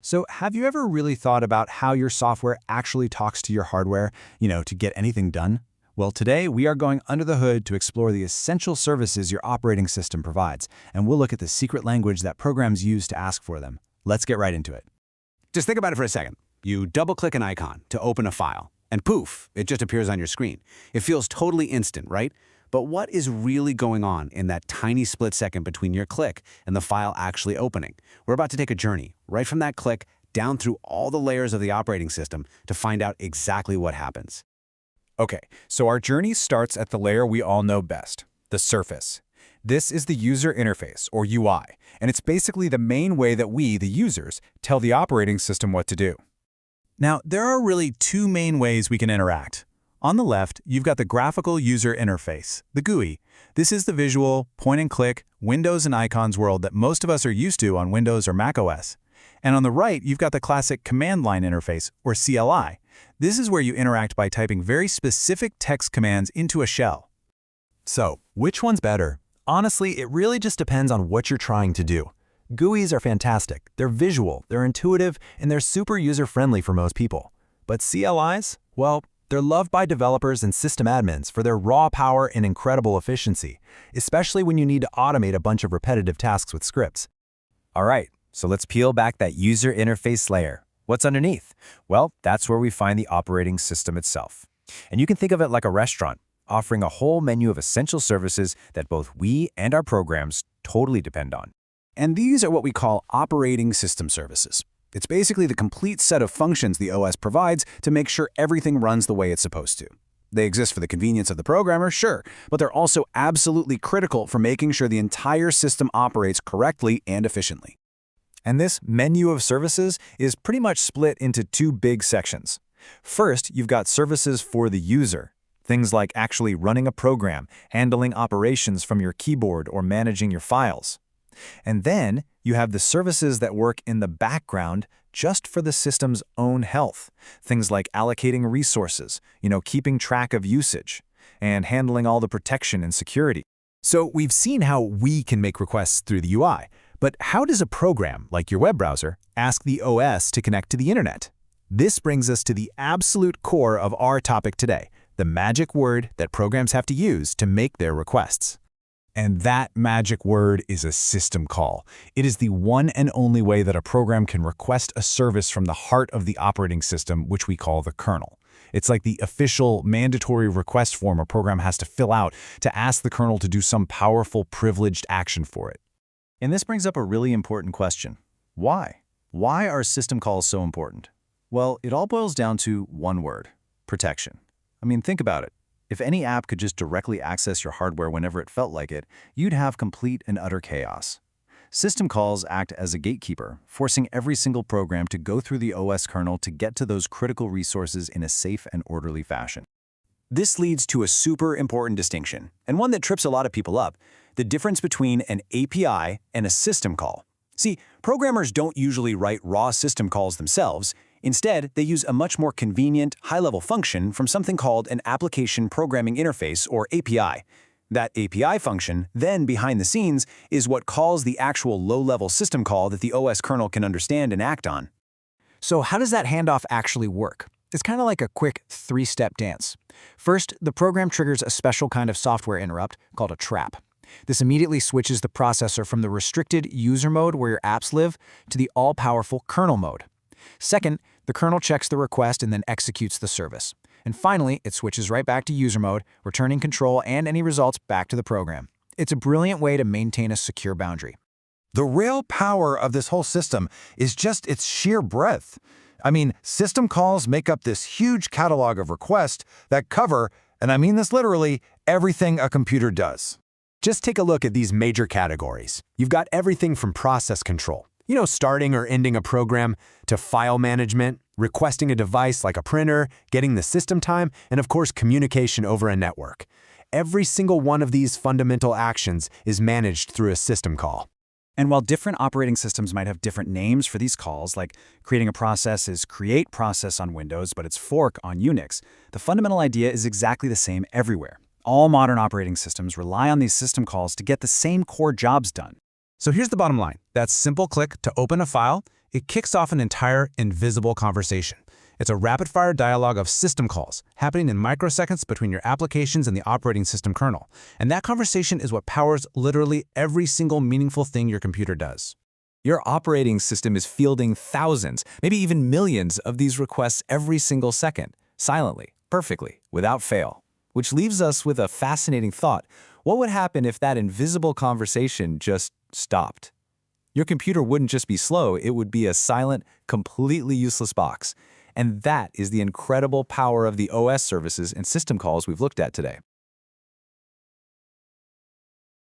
So have you ever really thought about how your software actually talks to your hardware, to get anything done? Well, today we are going under the hood to explore the essential services your operating system provides, and we'll look at the secret language that programs use to ask for them. Let's get right into it. Just think about it for a second. You double-click an icon to open a file, and poof, it just appears on your screen. It feels totally instant, right? But what is really going on in that tiny split second between your click and the file actually opening? We're about to take a journey right from that click down through all the layers of the operating system to find out exactly what happens. Okay, so our journey starts at the layer we all know best, the surface. This is the user interface, or UI, and it's basically the main way that we, the users, tell the operating system what to do. Now, there are really two main ways we can interact. On the left, you've got the graphical user interface, the GUI. This is the visual, point-and-click, windows and icons world that most of us are used to on Windows or macOS. And on the right, you've got the classic command line interface, or CLI. This is where you interact by typing very specific text commands into a shell. So, which one's better? Honestly, it really just depends on what you're trying to do. GUIs are fantastic. They're visual, they're intuitive, and they're super user-friendly for most people. But CLIs? Well, they're loved by developers and system admins for their raw power and incredible efficiency, especially when you need to automate a bunch of repetitive tasks with scripts. All right, so let's peel back that user interface layer. What's underneath? Well, that's where we find the operating system itself. And you can think of it like a restaurant, offering a whole menu of essential services that both we and our programs totally depend on. And these are what we call operating system services. It's basically the complete set of functions the OS provides to make sure everything runs the way it's supposed to. They exist for the convenience of the programmer, sure, but they're also absolutely critical for making sure the entire system operates correctly and efficiently. And this menu of services is pretty much split into two big sections. First, you've got services for the user, things like actually running a program, handling operations from your keyboard, or managing your files. And then you have the services that work in the background just for the system's own health. Things like allocating resources, keeping track of usage, and handling all the protection and security. So we've seen how we can make requests through the UI, but how does a program, like your web browser, ask the OS to connect to the internet? This brings us to the absolute core of our topic today, the magic word that programs have to use to make their requests. And that magic word is a system call. It is the one and only way that a program can request a service from the heart of the operating system, which we call the kernel. It's like the official mandatory request form a program has to fill out to ask the kernel to do some powerful, privileged action for it. And this brings up a really important question. Why? Why are system calls so important? Well, it all boils down to one word: protection. I mean, think about it. If any app could just directly access your hardware whenever it felt like it, you'd have complete and utter chaos. System calls act as a gatekeeper, forcing every single program to go through the OS kernel to get to those critical resources in a safe and orderly fashion. This leads to a super important distinction, and one that trips a lot of people up: the difference between an API and a system call. See, programmers don't usually write raw system calls themselves. Instead, they use a much more convenient, high-level function from something called an Application Programming Interface, or API. That API function, then behind the scenes, is what calls the actual low-level system call that the OS kernel can understand and act on. So how does that handoff actually work? It's kind of like a quick three-step dance. First, the program triggers a special kind of software interrupt called a trap. This immediately switches the processor from the restricted user mode where your apps live to the all-powerful kernel mode. Second, the kernel checks the request and then executes the service. And finally, it switches right back to user mode, returning control and any results back to the program. It's a brilliant way to maintain a secure boundary. The real power of this whole system is just its sheer breadth. I mean, system calls make up this huge catalog of requests that cover, and I mean this literally, everything a computer does. Just take a look at these major categories. You've got everything from process control, starting or ending a program, to file management, requesting a device like a printer, getting the system time, and of course communication over a network. Every single one of these fundamental actions is managed through a system call. And while different operating systems might have different names for these calls, like creating a process is create process on Windows, but it's fork on Unix, the fundamental idea is exactly the same everywhere. All modern operating systems rely on these system calls to get the same core jobs done. So here's the bottom line. That simple click to open a file it kicks off an entire invisible conversation. It's a rapid-fire dialogue of system calls, happening in microseconds between your applications and the operating system kernel. And that conversation is what powers literally every single meaningful thing your computer does. Your operating system is fielding thousands, maybe even millions of these requests every single second, silently, perfectly, without fail. Which leaves us with a fascinating thought. What would happen if that invisible conversation just stopped? Your computer wouldn't just be slow, it would be a silent, completely useless box. And that is the incredible power of the OS services and system calls we've looked at today.